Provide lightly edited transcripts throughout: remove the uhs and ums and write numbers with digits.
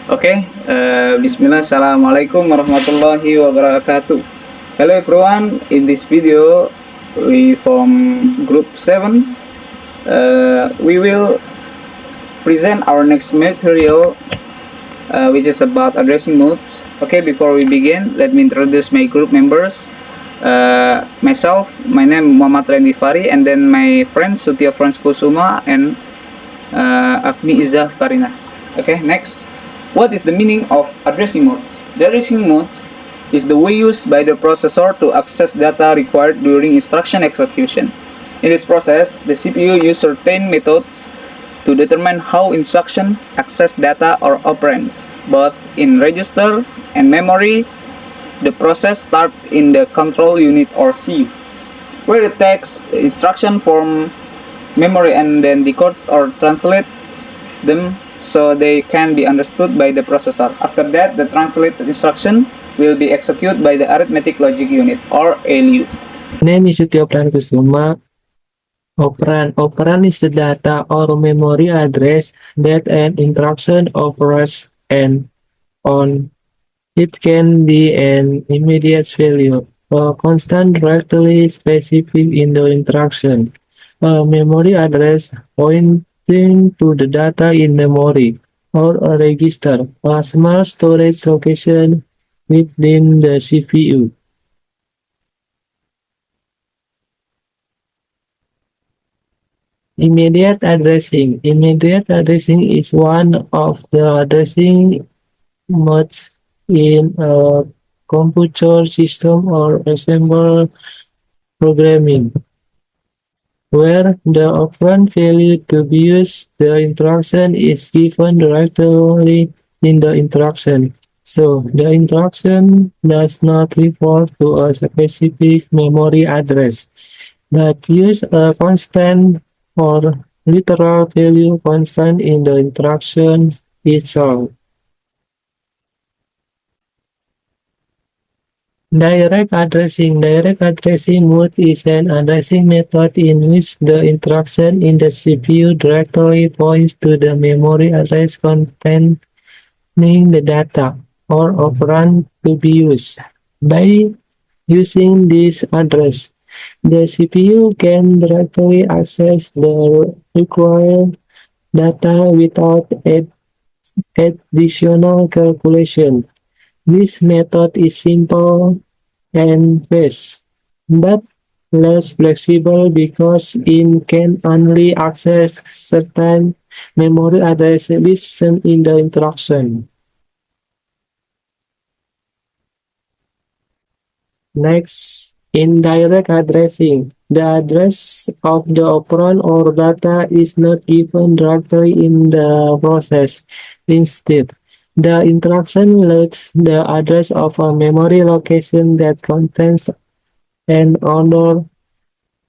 Okay, Bismillah, Assalamualaikum warahmatullahi wabarakatuh. Hello everyone, in this video, we from group 7, we will present our next material, which is about addressing modes. Okay, before we begin, let me introduce my group members. Myself, my name Muhammad Randy Fari, and then my friend Sutia Franz Kusuma and Afni Izzah Karina. Okay, next. What is the meaning of addressing modes? The addressing modes is the way used by the processor to access data required during instruction execution. In this process, the CPU uses certain methods to determine how instruction access data or operands. Both in register and memory, the process starts in the control unit or CPU, where it takes instruction from memory and then decodes or translates them so they can be understood by the processor. After that, the translated instruction will be executed by the arithmetic logic unit or ALU. Name is Sutio Kusuma. Operand is the data or memory address that an instruction operates and on. It can be an immediate value, a constant directly specified in the instruction, a memory address pointing to the data in memory, or a register, a small storage location within the CPU. Immediate addressing. Immediate addressing is one of the addressing modes in a computer system or assembly programming, where the operand value to be used the instruction is given directly in the instruction. So the instruction does not refer to a specific memory address, but use a constant or literal value constant in the instruction itself. Direct addressing. Direct addressing mode is an addressing method in which the instruction in the CPU directly points to the memory address containing the data or operand to be used. By using this address, the CPU can directly access the required data without additional calculation. This method is simple and fast, but less flexible because it can only access certain memory addresses listed in the instruction. Next, indirect addressing. The address of the operand or data is not given directly in the process. Instead, the instruction loads the address of a memory location that contains an order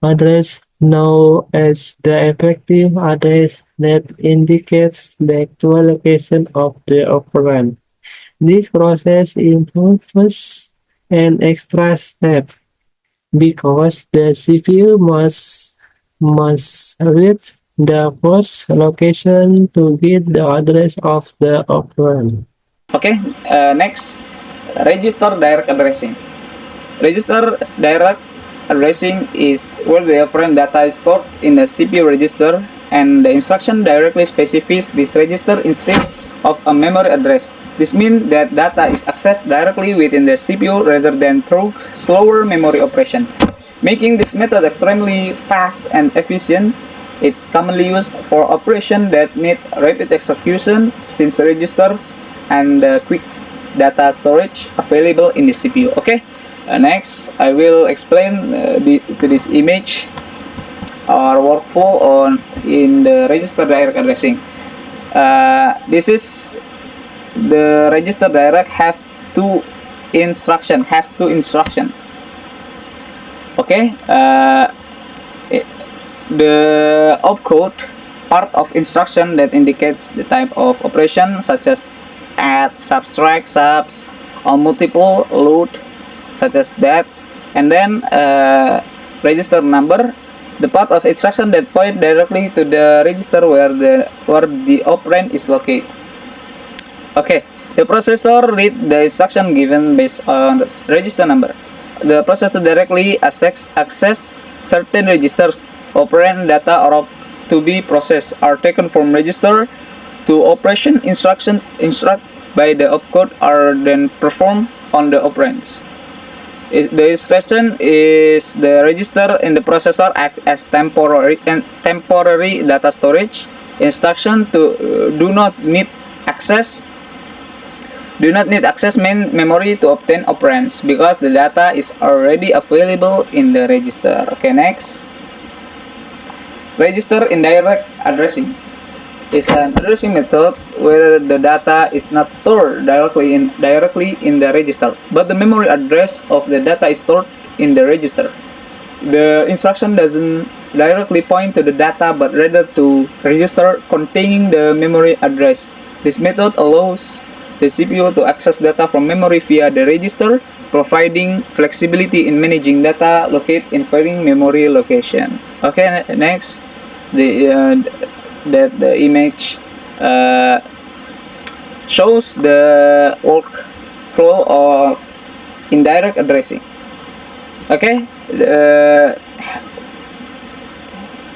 address known as the effective address that indicates the actual location of the operand. This process involves an extra step because the CPU must reach the first location to get the address of the operand. Okay, next, register direct addressing. Register direct addressing is where the operand data is stored in the CPU register and the instruction directly specifies this register instead of a memory address. This means that data is accessed directly within the CPU rather than through slower memory operation. Making this method extremely fast and efficient, it's commonly used for operations that need rapid execution since registers and quick data storage available in the CPU. Okay, next I will explain to this image our workflow on in the register direct addressing. This is the register direct has two instruction. Okay, the opcode part of instruction that indicates the type of operation such as add, subtract, subs, or multiple load such as that, and then register number, the part of instruction that point directly to the register where the operand is located. Okay, the processor read the instruction given based on register number. The processor directly access certain registers. Operand data or to be processed are taken from register to operation instruct by the opcode are then performed on the operands. The instruction is the register in the processor act as temporary data storage. Instruction to do not need access main memory to obtain operands because the data is already available in the register. Okay, next. Register indirect addressing is an addressing method where the data is not stored directly in the register, but the memory address of the data is stored in the register. The instruction doesn't directly point to the data but rather to register containing the memory address. This method allows the CPU to access data from memory via the register, providing flexibility in managing data located in varying memory location. Okay, next, the image shows the workflow of indirect addressing. Okay,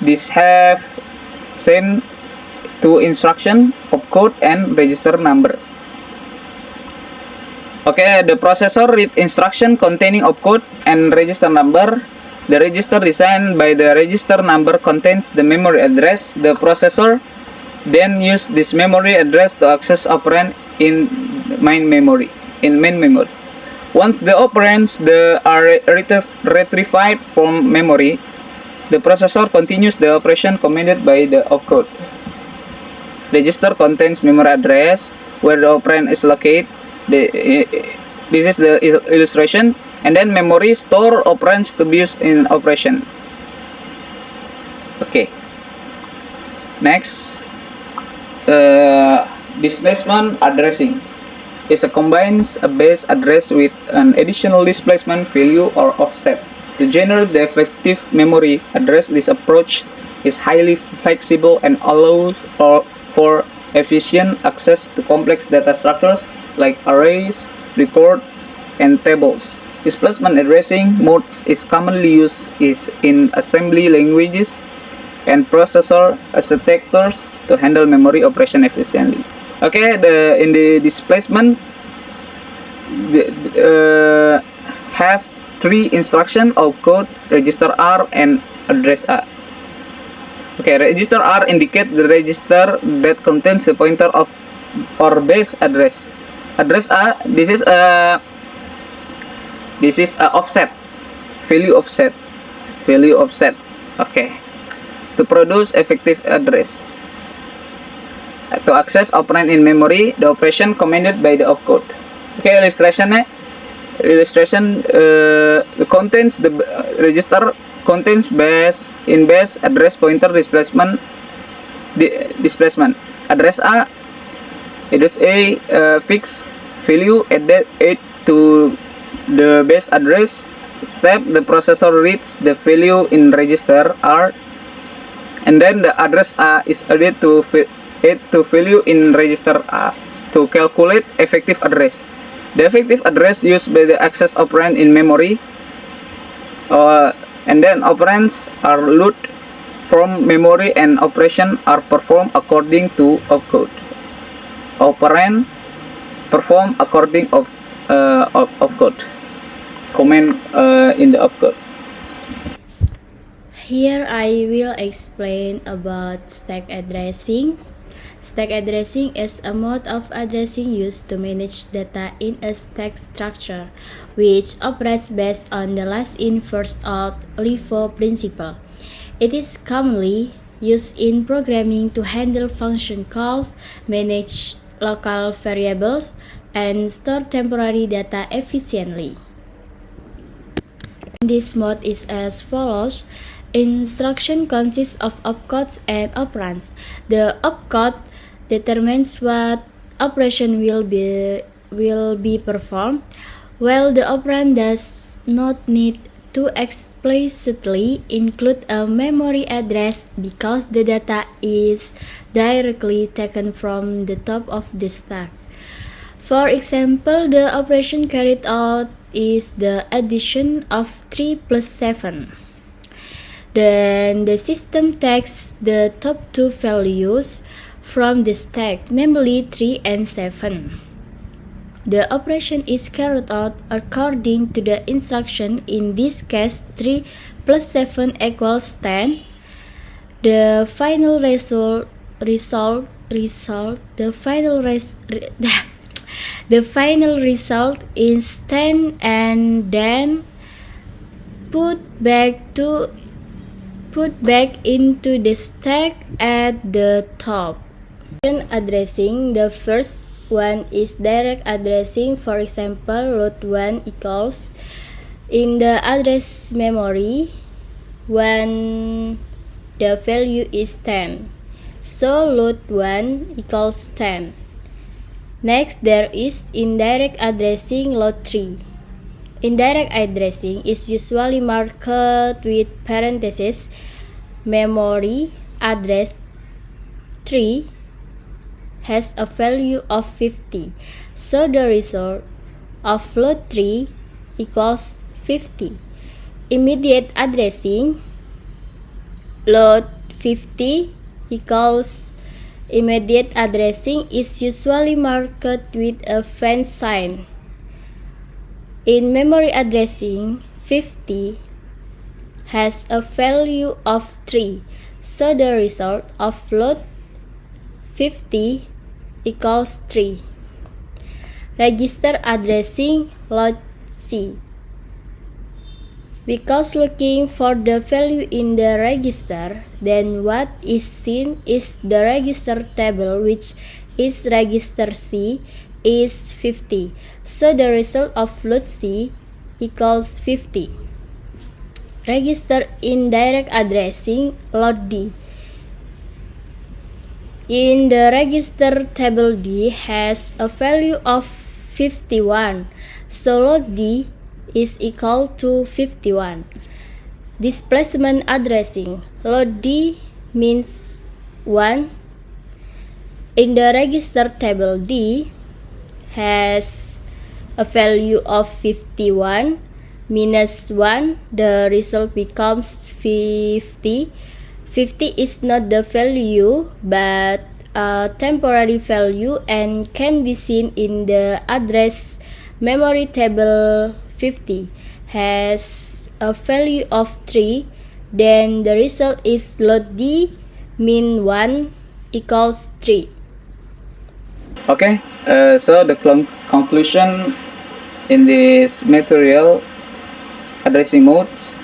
this have same two instruction, opcode and register number. Okay, the processor read instruction containing opcode and register number. The register designed by the register number contains the memory address. The processor then use this memory address to access operand in main memory. Once the operands are retrieved from memory, the processor continues the operation commanded by the opcode. Register contains memory address where the operand is located. This is the illustration, and then memory store operands to be used in operation. Okay. Next, displacement addressing is a combines a base address with an additional displacement value or offset. To generate the effective memory address, this approach is highly flexible and allows for efficient access to complex data structures like arrays, records, and tables. Displacement addressing modes is commonly used in assembly languages and processor architectures to handle memory operation efficiently. Okay, in the displacement have three instruction: opcode, register R, and address A. Okay, register R indicate the register that contains the pointer of or base address. Address A, this is a offset, value offset. Okay, to produce effective address. To access operand in memory, the operation commanded by the opcode. Okay, illustration contains the register contains base address pointer displacement. Address A fixed value added to the base address step. The processor reads the value in register R, and then the address A is added to value in register A to calculate effective address. The effective address used by the access operand in memory, and then operands are loaded from memory and operation are performed according to opcode. Operand perform according of opcode. Comment in the opcode. Here I will explain about stack addressing. Stack addressing is a mode of addressing used to manage data in a stack structure, which operates based on the last in first out LIFO principle. It is commonly used in programming to handle function calls, manage local variables, and store temporary data efficiently. This mode is as follows. Instruction consists of opcodes and operands. The opcode determines what operation will be performed, while the operand does not need to explicitly include a memory address because the data is directly taken from the top of the stack. For example, the operation carried out is the addition of 3 plus 7. Then the system takes the top two values from the stack, namely 3 and 7. The operation is carried out according to the instruction. In this case, 3 plus 7 equals 10. The final result is 10, and then put back into the stack at the top. Addressing, the first one is direct addressing. For example, load 1 equals in the address memory when the value is 10. So load 1 equals 10. Next, there is indirect addressing, load 3. Indirect addressing is usually marked with parentheses. Memory address 3 has a value of 50. So the result of load 3 equals 50. Immediate addressing, load 50 equals immediate addressing is usually marked with a fan sign. In memory addressing, 50 has a value of 3, so the result of load 50 equals 3. Register addressing, load C. Because looking for the value in the register, then what is seen is the register table, which is register C is 50. So the result of load C equals 50. Register indirect addressing, load D. In the register table, D has a value of 51. So load D is equal to 51. Displacement addressing, load D means 1. In the register table, D has a value of 51 minus 1, the result becomes 50. 50 is not the value but a temporary value and can be seen in the address memory table. 50 has a value of 3, then the result is load D mean 1 equals 3. Okay, so the conclusion in this material, addressing modes.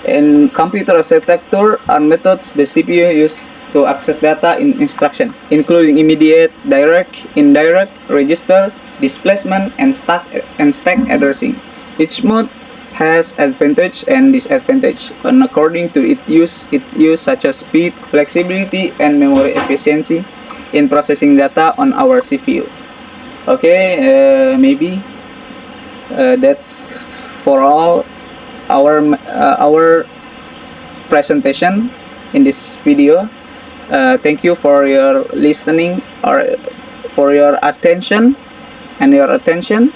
In computer architecture are methods the CPU uses to access data in instruction, including immediate, direct, indirect, register, displacement, and stack addressing. Each mode has advantage and disadvantage, and according to its use such as speed, flexibility, and memory efficiency in processing data on our CPU. Okay, maybe that's for all our presentation in this video. Thank you for your listening or for your attention and your attention.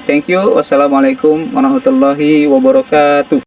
Thank you. Wassalamualaikum warahmatullahi wabarakatuh.